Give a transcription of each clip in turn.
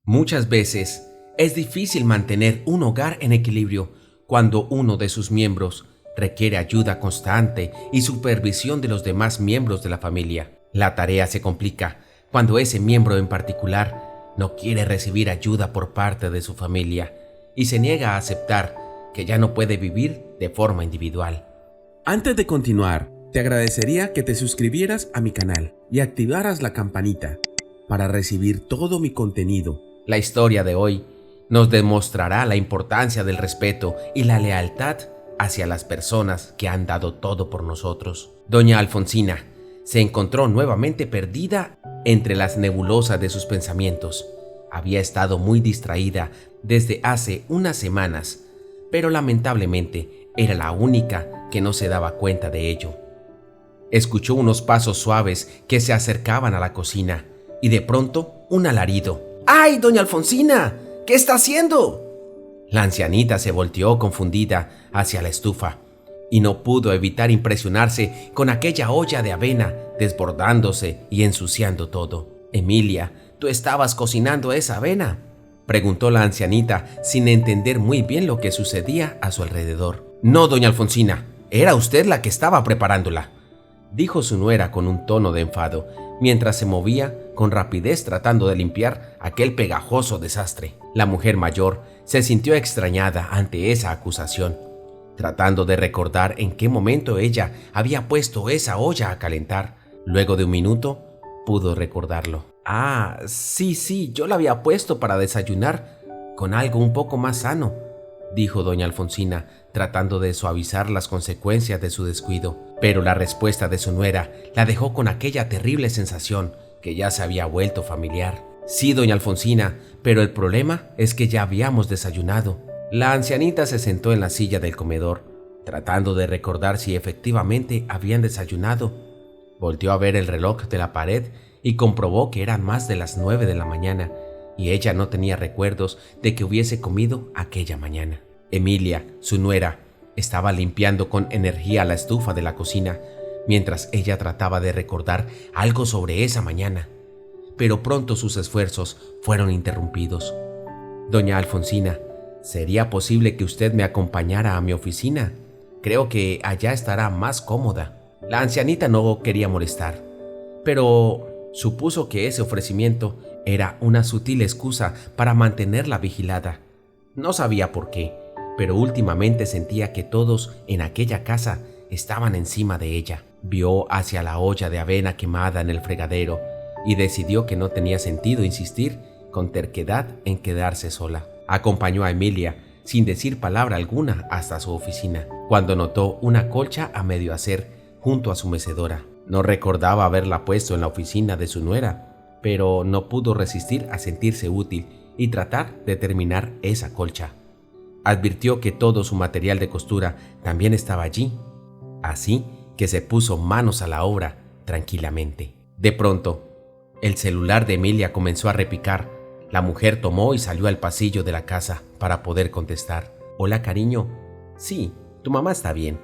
Muchas veces es difícil mantener un hogar en equilibrio cuando uno de sus miembros requiere ayuda constante y supervisión de los demás miembros de la familia. La tarea se complica cuando ese miembro en particular no quiere recibir ayuda por parte de su familia y se niega a aceptar que ya no puede vivir de forma individual. Antes de continuar, te agradecería que te suscribieras a mi canal y activaras la campanita para recibir todo mi contenido. La historia de hoy nos demostrará la importancia del respeto y la lealtad hacia las personas que han dado todo por nosotros. Doña Alfonsina se encontró nuevamente perdida entre las nebulosas de sus pensamientos. Había estado muy distraída desde hace unas semanas, pero lamentablemente era la única que no se daba cuenta de ello. Escuchó unos pasos suaves que se acercaban a la cocina y de pronto un alarido. ¡Ay, doña Alfonsina! ¿Qué está haciendo? La ancianita se volteó confundida hacia la estufa y no pudo evitar impresionarse con aquella olla de avena desbordándose y ensuciando todo. «Emilia, ¿tú estabas cocinando esa avena?», preguntó la ancianita sin entender muy bien lo que sucedía a su alrededor. «No, doña Alfonsina, era usted la que estaba preparándola», dijo su nuera con un tono de enfado, mientras se movía con rapidez tratando de limpiar aquel pegajoso desastre. La mujer mayor se sintió extrañada ante esa acusación, tratando de recordar en qué momento ella había puesto esa olla a calentar. Luego de un minuto, pudo recordarlo. «Ah, sí, yo la había puesto para desayunar con algo un poco más sano», dijo doña Alfonsina, tratando de suavizar las consecuencias de su descuido. Pero la respuesta de su nuera la dejó con aquella terrible sensación que ya se había vuelto familiar. «Sí, doña Alfonsina, pero el problema es que ya habíamos desayunado». La ancianita se sentó en la silla del comedor, tratando de recordar si efectivamente habían desayunado. Volteó a ver el reloj de la pared y comprobó que eran más de las 9 de la mañana, y ella no tenía recuerdos de que hubiese comido aquella mañana. Emilia, su nuera, estaba limpiando con energía la estufa de la cocina, mientras ella trataba de recordar algo sobre esa mañana. Pero pronto sus esfuerzos fueron interrumpidos. «Doña Alfonsina, ¿sería posible que usted me acompañara a mi oficina? Creo que allá estará más cómoda». La ancianita no quería molestar, pero supuso que ese ofrecimiento era una sutil excusa para mantenerla vigilada. No sabía por qué, pero últimamente sentía que todos en aquella casa estaban encima de ella. Vio hacia la olla de avena quemada en el fregadero y decidió que no tenía sentido insistir con terquedad en quedarse sola. Acompañó a Emilia sin decir palabra alguna hasta su oficina, cuando notó una colcha a medio hacer junto a su mecedora. No recordaba haberla puesto en la oficina de su nuera, pero no pudo resistir a sentirse útil y tratar de terminar esa colcha. Advirtió que todo su material de costura también estaba allí, así que se puso manos a la obra tranquilamente. De pronto, el celular de Emilia comenzó a repicar. La mujer tomó y salió al pasillo de la casa para poder contestar. «Hola, cariño. Sí, tu mamá está bien,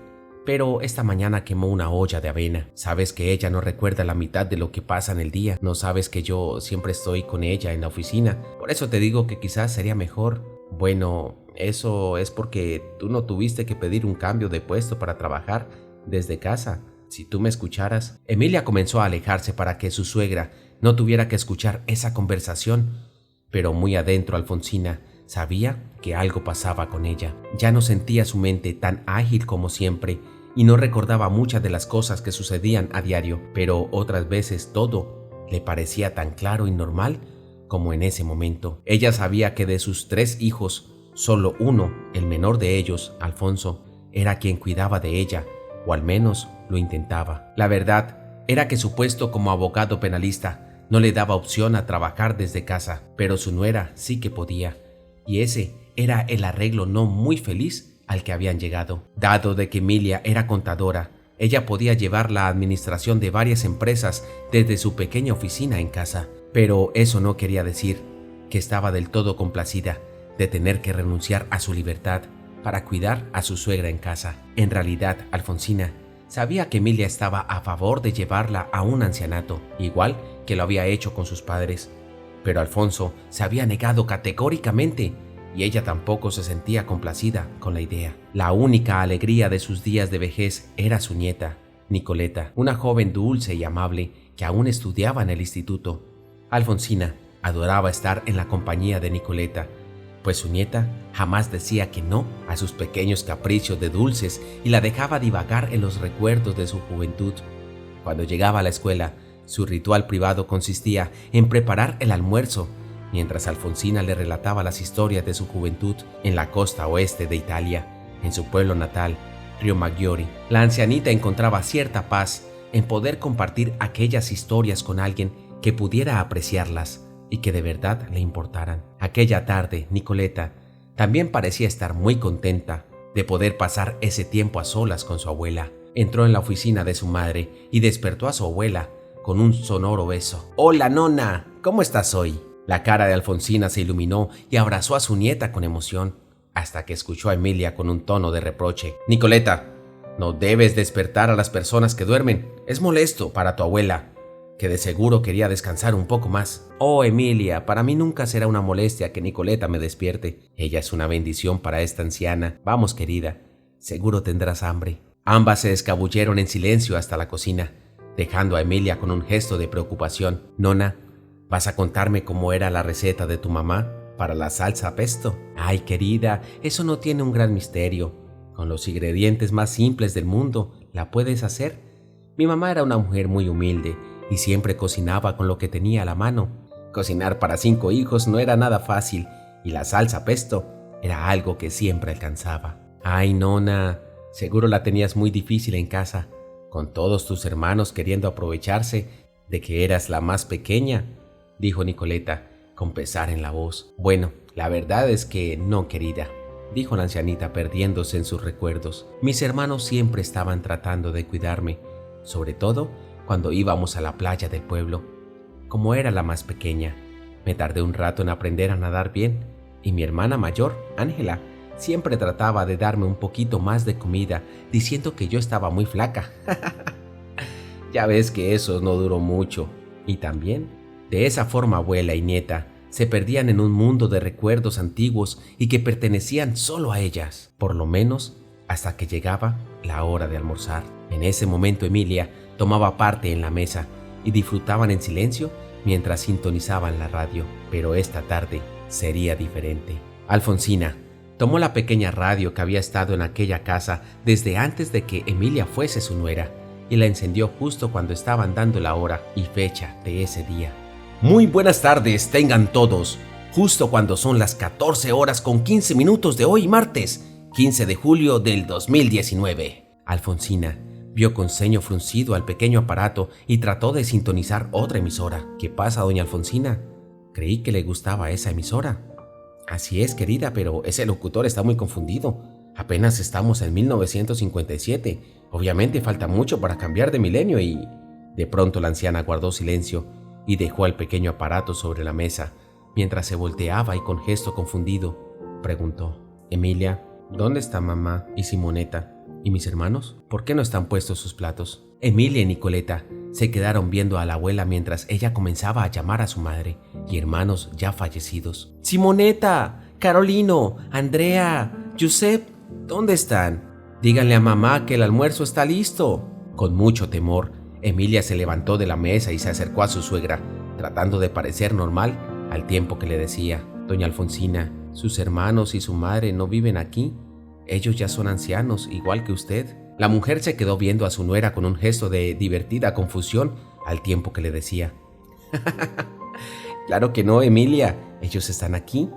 pero esta mañana quemó una olla de avena. Sabes que ella no recuerda la mitad de lo que pasa en el día. No sabes que yo siempre estoy con ella en la oficina. Por eso te digo que quizás sería mejor. Bueno, eso es porque tú no tuviste que pedir un cambio de puesto para trabajar desde casa. Si tú me escucharas». Emilia comenzó a alejarse para que su suegra no tuviera que escuchar esa conversación, pero muy adentro Alfonsina sabía que algo pasaba con ella. Ya no sentía su mente tan ágil como siempre y no recordaba muchas de las cosas que sucedían a diario, pero otras veces todo le parecía tan claro y normal como en ese momento. Ella sabía que de sus 3 hijos, solo uno, el menor de ellos, Alfonso, era quien cuidaba de ella, o al menos lo intentaba. La verdad era que su puesto como abogado penalista no le daba opción a trabajar desde casa, pero su nuera sí que podía, y ese era el arreglo no muy feliz al que habían llegado. Dado de que Emilia era contadora, ella podía llevar la administración de varias empresas desde su pequeña oficina en casa, pero eso no quería decir que estaba del todo complacida de tener que renunciar a su libertad para cuidar a su suegra en casa. En realidad, Alfonsina sabía que Emilia estaba a favor de llevarla a un ancianato, igual que lo había hecho con sus padres, Pero Alfonso se había negado categóricamente y ella tampoco se sentía complacida con la idea. La única alegría de sus días de vejez era su nieta, Nicoleta, una joven dulce y amable que aún estudiaba en el instituto. Alfonsina adoraba estar en la compañía de Nicoleta, pues su nieta jamás decía que no a sus pequeños caprichos de dulces y la dejaba divagar en los recuerdos de su juventud. Cuando llegaba a la escuela, su ritual privado consistía en preparar el almuerzo, mientras Alfonsina le relataba las historias de su juventud en la costa oeste de Italia, en su pueblo natal, Rio Maggiore. La ancianita encontraba cierta paz en poder compartir aquellas historias con alguien que pudiera apreciarlas y que de verdad le importaran. Aquella tarde, Nicoleta también parecía estar muy contenta de poder pasar ese tiempo a solas con su abuela. Entró en la oficina de su madre y despertó a su abuela con un sonoro beso. «Hola, nona, ¿cómo estás hoy?». La cara de Alfonsina se iluminó y abrazó a su nieta con emoción, hasta que escuchó a Emilia con un tono de reproche. «Nicoleta, no debes despertar a las personas que duermen. Es molesto para tu abuela, que de seguro quería descansar un poco más». «Oh, Emilia, para mí nunca será una molestia que Nicoleta me despierte. Ella es una bendición para esta anciana. Vamos, querida, seguro tendrás hambre». Ambas se escabulleron en silencio hasta la cocina, dejando a Emilia con un gesto de preocupación. «Nona, ¿vas a contarme cómo era la receta de tu mamá para la salsa pesto?». «Ay, querida, eso no tiene un gran misterio. Con los ingredientes más simples del mundo la puedes hacer. Mi mamá era una mujer muy humilde y siempre cocinaba con lo que tenía a la mano. Cocinar para 5 hijos no era nada fácil y la salsa pesto era algo que siempre alcanzaba». «Ay, nona, seguro la tenías muy difícil en casa, con todos tus hermanos queriendo aprovecharse de que eras la más pequeña», dijo Nicoleta con pesar en la voz. «Bueno, la verdad es que no, querida», dijo la ancianita perdiéndose en sus recuerdos. «Mis hermanos siempre estaban tratando de cuidarme, sobre todo cuando íbamos a la playa del pueblo. Como era la más pequeña, me tardé un rato en aprender a nadar bien y mi hermana mayor, Ángela, siempre trataba de darme un poquito más de comida, diciendo que yo estaba muy flaca». Ya ves que eso no duró mucho. Y también, de esa forma abuela y nieta se perdían en un mundo de recuerdos antiguos y que pertenecían solo a ellas, por lo menos hasta que llegaba la hora de almorzar. En ese momento Emilia tomaba parte en la mesa y disfrutaban en silencio mientras sintonizaban la radio. Pero esta tarde sería diferente. Alfonsina tomó la pequeña radio que había estado en aquella casa desde antes de que Emilia fuese su nuera y la encendió justo cuando estaban dando la hora y fecha de ese día. «Muy buenas tardes tengan todos, justo cuando son las 14:15 de hoy martes, 15 de julio del 2019. Alfonsina vio con ceño fruncido al pequeño aparato y trató de sintonizar otra emisora. «¿Qué pasa, doña Alfonsina? Creí que le gustaba esa emisora». «Así es, querida, pero ese locutor está muy confundido. Apenas estamos en 1957. Obviamente falta mucho para cambiar de milenio y...». De pronto la anciana guardó silencio y dejó el pequeño aparato sobre la mesa, mientras se volteaba y con gesto confundido preguntó: «Emilia, ¿dónde está mamá y Simoneta? ¿Y mis hermanos? ¿Por qué no están puestos sus platos?». Emilia y Nicoleta se quedaron viendo a la abuela mientras ella comenzaba a llamar a su madre y hermanos ya fallecidos. «Simoneta, Carolino, Andrea, Giuseppe, ¿dónde están? Díganle a mamá que el almuerzo está listo». Con mucho temor, Emilia se levantó de la mesa y se acercó a su suegra, tratando de parecer normal al tiempo que le decía: «Doña Alfonsina, sus hermanos y su madre no viven aquí. Ellos ya son ancianos, igual que usted». La mujer se quedó viendo a su nuera con un gesto de divertida confusión al tiempo que le decía: «Claro que no, Emilia, ellos están aquí.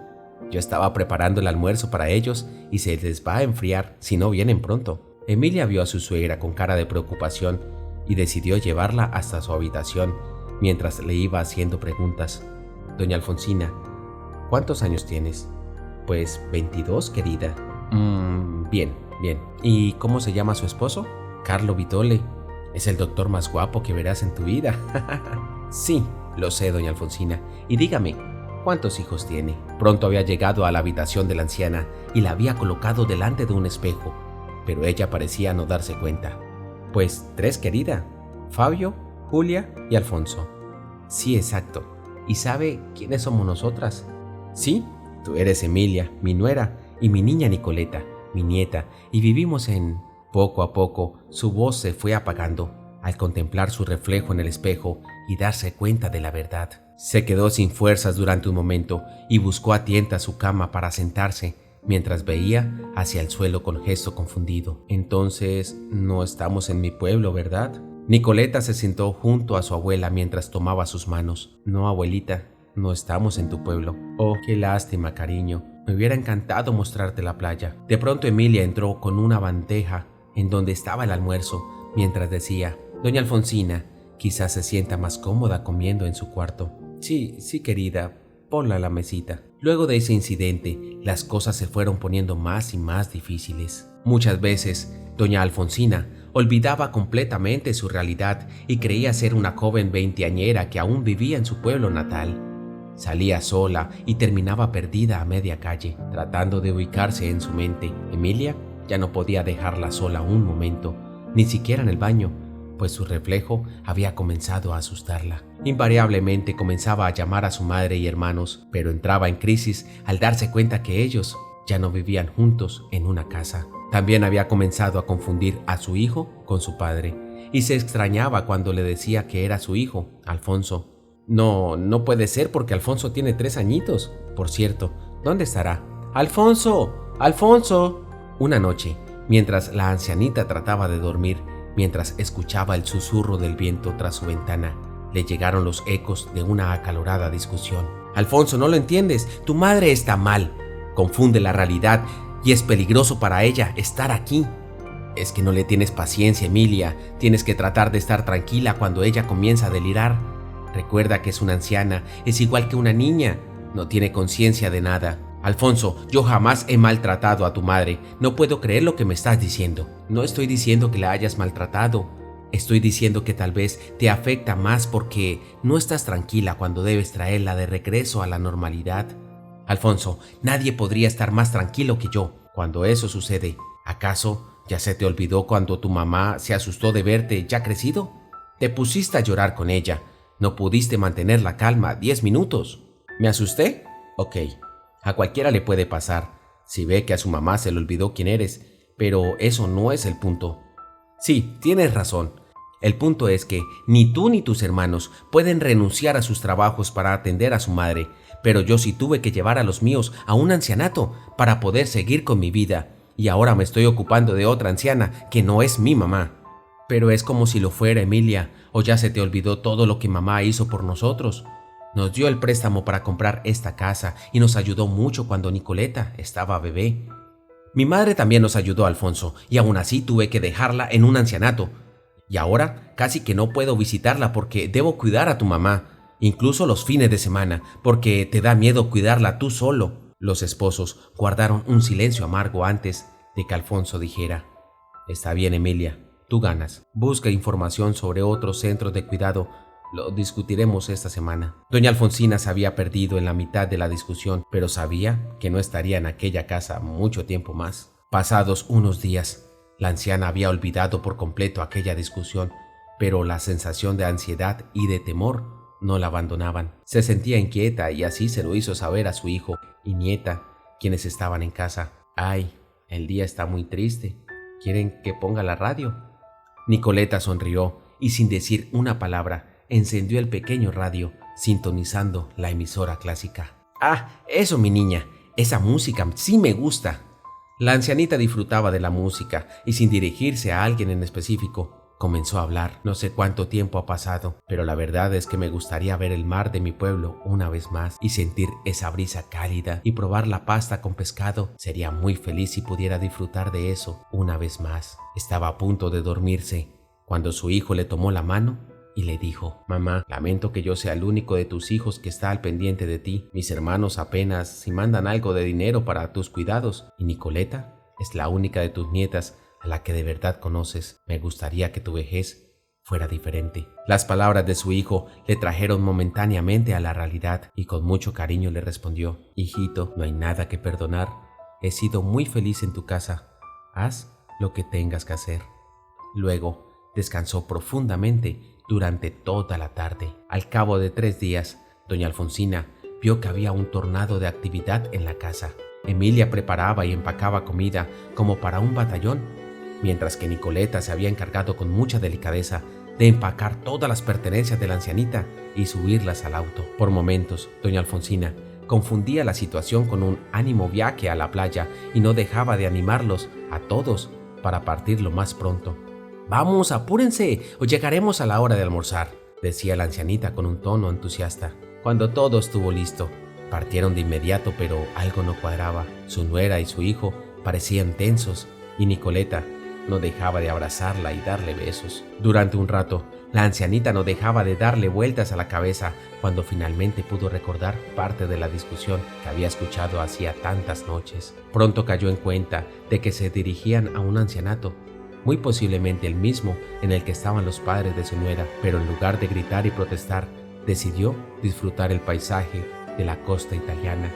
Yo estaba preparando el almuerzo para ellos y se les va a enfriar si no vienen pronto». Emilia vio a su suegra con cara de preocupación y decidió llevarla hasta su habitación mientras le iba haciendo preguntas. «Doña Alfonsina, ¿cuántos años tienes?». «Pues 22, querida». Bien. ¿Y cómo se llama su esposo?». «Carlo Vitole. Es el doctor más guapo que verás en tu vida». «Sí, lo sé, doña Alfonsina. Y dígame, ¿cuántos hijos tiene?». Pronto había llegado a la habitación de la anciana y la había colocado delante de un espejo, pero ella parecía no darse cuenta. «Pues 3, querida. Fabio, Julia y Alfonso». «Sí, exacto. ¿Y sabe quiénes somos nosotras? Sí, tú eres Emilia, mi nuera, y mi niña Nicoleta, mi nieta, y vivimos en... Poco a poco, su voz se fue apagando al contemplar su reflejo en el espejo y darse cuenta de la verdad. Se quedó sin fuerzas durante un momento y buscó a tientas su cama para sentarse, mientras veía hacia el suelo con gesto confundido. Entonces, no estamos en mi pueblo, ¿verdad? Nicoleta se sentó junto a su abuela mientras tomaba sus manos. No, abuelita, no estamos en tu pueblo. Oh, qué lástima, cariño. Me hubiera encantado mostrarte la playa. De pronto Emilia entró con una bandeja en donde estaba el almuerzo, mientras decía: Doña Alfonsina, quizás se sienta más cómoda comiendo en su cuarto. Sí, querida, ponla a la mesita. Luego de ese incidente, las cosas se fueron poniendo más y más difíciles. Muchas veces, doña Alfonsina olvidaba completamente su realidad y creía ser una joven veinteañera que aún vivía en su pueblo natal. Salía sola y terminaba perdida a media calle, tratando de ubicarse en su mente. Emilia ya no podía dejarla sola un momento, ni siquiera en el baño, pues su reflejo había comenzado a asustarla. Invariablemente comenzaba a llamar a su madre y hermanos, pero entraba en crisis al darse cuenta que ellos ya no vivían juntos en una casa. También había comenzado a confundir a su hijo con su padre, y se extrañaba cuando le decía que era su hijo, Alfonso. No puede ser porque Alfonso tiene 3 añitos. Por cierto, ¿dónde estará? ¡Alfonso! ¡Alfonso! Una noche, mientras la ancianita trataba de dormir, mientras escuchaba el susurro del viento tras su ventana, le llegaron los ecos de una acalorada discusión. Alfonso, no lo entiendes, tu madre está mal, confunde la realidad y es peligroso para ella estar aquí. Es que no le tienes paciencia, Emilia, tienes que tratar de estar tranquila cuando ella comienza a delirar. Recuerda que es una anciana, es igual que una niña, no tiene conciencia de nada. Alfonso, yo jamás he maltratado a tu madre, no puedo creer lo que me estás diciendo. No estoy diciendo que la hayas maltratado, estoy diciendo que tal vez te afecta más porque no estás tranquila cuando debes traerla de regreso a la normalidad. Alfonso, nadie podría estar más tranquilo que yo cuando eso sucede. ¿Acaso ya se te olvidó cuando tu mamá se asustó de verte ya crecido? Te pusiste a llorar con ella, no pudiste mantener la calma 10 minutos. ¿Me asusté? Ok. A cualquiera le puede pasar, si ve que a su mamá se le olvidó quién eres, pero eso no es el punto. Sí, tienes razón. El punto es que ni tú ni tus hermanos pueden renunciar a sus trabajos para atender a su madre, pero yo sí tuve que llevar a los míos a un ancianato para poder seguir con mi vida, y ahora me estoy ocupando de otra anciana que no es mi mamá. Pero es como si lo fuera, Emilia, o ya se te olvidó todo lo que mamá hizo por nosotros. Nos dio el préstamo para comprar esta casa y nos ayudó mucho cuando Nicoleta estaba bebé. Mi madre también nos ayudó, Alfonso, y aún así tuve que dejarla en un ancianato. Y ahora casi que no puedo visitarla porque debo cuidar a tu mamá, incluso los fines de semana, porque te da miedo cuidarla tú solo. Los esposos guardaron un silencio amargo antes de que Alfonso dijera: Está bien, Emilia, tú ganas. Busca información sobre otros centros de cuidado. Lo discutiremos esta semana. Doña Alfonsina se había perdido en la mitad de la discusión, pero sabía que no estaría en aquella casa mucho tiempo más. Pasados unos días, la anciana había olvidado por completo aquella discusión, pero la sensación de ansiedad y de temor no la abandonaban. Se sentía inquieta y así se lo hizo saber a su hijo y nieta, quienes estaban en casa. Ay, el día está muy triste. ¿Quieren que ponga la radio? Nicoleta sonrió y sin decir una palabra, encendió el pequeño radio, sintonizando la emisora clásica. ¡Ah, eso, mi niña! Esa música sí me gusta. La ancianita disfrutaba de la música y sin dirigirse a alguien en específico, comenzó a hablar. No sé cuánto tiempo ha pasado, pero la verdad es que me gustaría ver el mar de mi pueblo una vez más y sentir esa brisa cálida y probar la pasta con pescado. Sería muy feliz si pudiera disfrutar de eso una vez más. Estaba a punto de dormirse cuando su hijo le tomó la mano y le dijo: Mamá, lamento que yo sea el único de tus hijos que está al pendiente de ti. Mis hermanos apenas si mandan algo de dinero para tus cuidados, y Nicoleta es la única de tus nietas a la que de verdad conoces. Me gustaría que tu vejez fuera diferente. Las palabras de su hijo le trajeron momentáneamente a la realidad y con mucho cariño le respondió: Hijito, no hay nada que perdonar. He sido muy feliz en tu casa. Haz lo que tengas que hacer. Luego descansó profundamente durante toda la tarde. Al cabo de 3 días, Doña Alfonsina vio que había un tornado de actividad en la casa. Emilia preparaba y empacaba comida como para un batallón, mientras que Nicoleta se había encargado con mucha delicadeza de empacar todas las pertenencias de la ancianita y subirlas al auto. Por momentos, doña Alfonsina confundía la situación con un ánimo viaje a la playa y no dejaba de animarlos a todos para partir lo más pronto. «Vamos, apúrense, o llegaremos a la hora de almorzar», decía la ancianita con un tono entusiasta. Cuando todo estuvo listo, partieron de inmediato, pero algo no cuadraba. Su nuera y su hijo parecían tensos y Nicoleta no dejaba de abrazarla y darle besos. Durante un rato, la ancianita no dejaba de darle vueltas a la cabeza cuando finalmente pudo recordar parte de la discusión que había escuchado hacía tantas noches. Pronto cayó en cuenta de que se dirigían a un ancianato, muy posiblemente el mismo en el que estaban los padres de su nuera, pero en lugar de gritar y protestar, decidió disfrutar el paisaje de la costa italiana,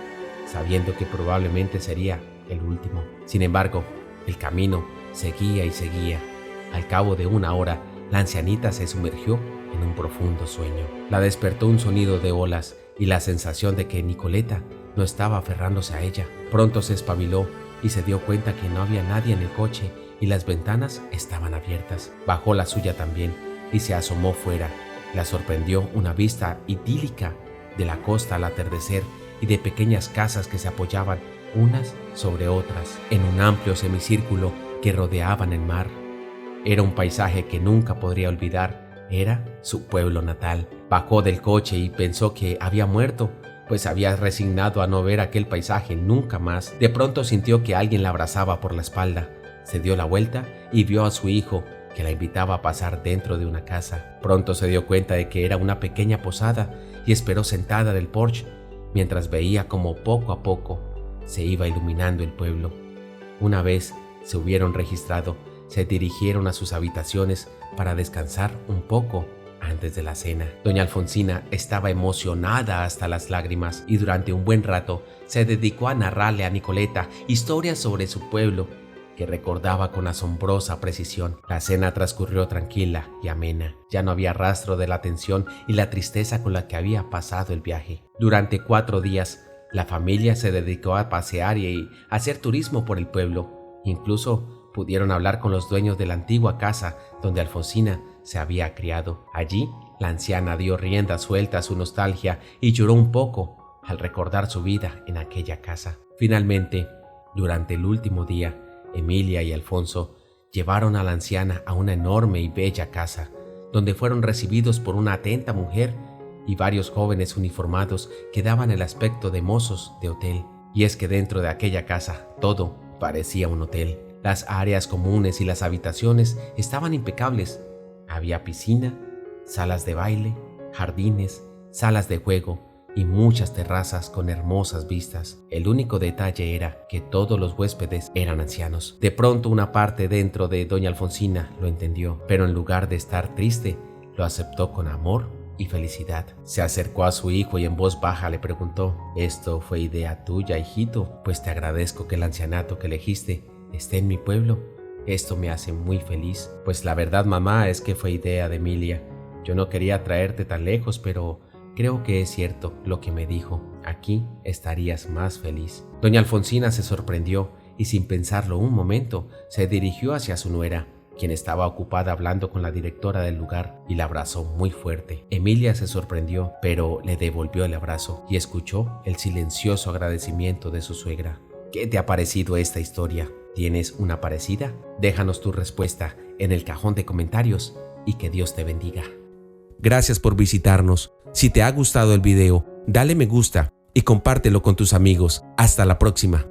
sabiendo que probablemente sería el último. Sin embargo, el camino seguía y seguía. Al cabo de una hora, la ancianita se sumergió en un profundo sueño. La despertó un sonido de olas y la sensación de que Nicoleta no estaba aferrándose a ella. Pronto se espabiló y se dio cuenta que no había nadie en el coche y las ventanas estaban abiertas. Bajó la suya también y se asomó fuera. La sorprendió una vista idílica de la costa al atardecer y de pequeñas casas que se apoyaban unas sobre otras en un amplio semicírculo que rodeaban el mar. Era un paisaje que nunca podría olvidar. Era su pueblo natal. Bajó del coche y pensó que había muerto, pues había resignado a no ver aquel paisaje nunca más. De pronto sintió que alguien la abrazaba por la espalda. Se dio la vuelta y vio a su hijo, que la invitaba a pasar dentro de una casa. Pronto se dio cuenta de que era una pequeña posada y esperó sentada en el porche mientras veía como poco a poco se iba iluminando el pueblo. Una vez se hubieron registrado, se dirigieron a sus habitaciones para descansar un poco antes de la cena. Doña Alfonsina estaba emocionada hasta las lágrimas y durante un buen rato se dedicó a narrarle a Nicoleta historias sobre su pueblo que recordaba con asombrosa precisión. La cena transcurrió tranquila y amena. Ya no había rastro de la tensión y la tristeza con la que había pasado el viaje. Durante 4 días, la familia se dedicó a pasear y a hacer turismo por el pueblo. Incluso pudieron hablar con los dueños de la antigua casa donde Alfonsina se había criado. Allí, la anciana dio rienda suelta a su nostalgia y lloró un poco al recordar su vida en aquella casa. Finalmente, durante el último día, Emilia y Alfonso llevaron a la anciana a una enorme y bella casa, donde fueron recibidos por una atenta mujer y varios jóvenes uniformados que daban el aspecto de mozos de hotel. Y es que dentro de aquella casa todo parecía un hotel. Las áreas comunes y las habitaciones estaban impecables. Había piscina, salas de baile, jardines, salas de juego y muchas terrazas con hermosas vistas. El único detalle era que todos los huéspedes eran ancianos. De pronto una parte dentro de doña Alfonsina lo entendió, pero en lugar de estar triste, lo aceptó con amor y felicidad. Se acercó a su hijo y en voz baja le preguntó: «¿Esto fue idea tuya, hijito? Pues te agradezco que el ancianato que elegiste esté en mi pueblo. Esto me hace muy feliz». «Pues la verdad, mamá, es que fue idea de Emilia. Yo no quería traerte tan lejos, pero creo que es cierto lo que me dijo. Aquí estarías más feliz». Doña Alfonsina se sorprendió y sin pensarlo un momento se dirigió hacia su nuera, quien estaba ocupada hablando con la directora del lugar, y la abrazó muy fuerte. Emilia se sorprendió, pero le devolvió el abrazo y escuchó el silencioso agradecimiento de su suegra. ¿Qué te ha parecido esta historia? ¿Tienes una parecida? Déjanos tu respuesta en el cajón de comentarios y que Dios te bendiga. Gracias por visitarnos. Si te ha gustado el video, dale me gusta y compártelo con tus amigos. Hasta la próxima.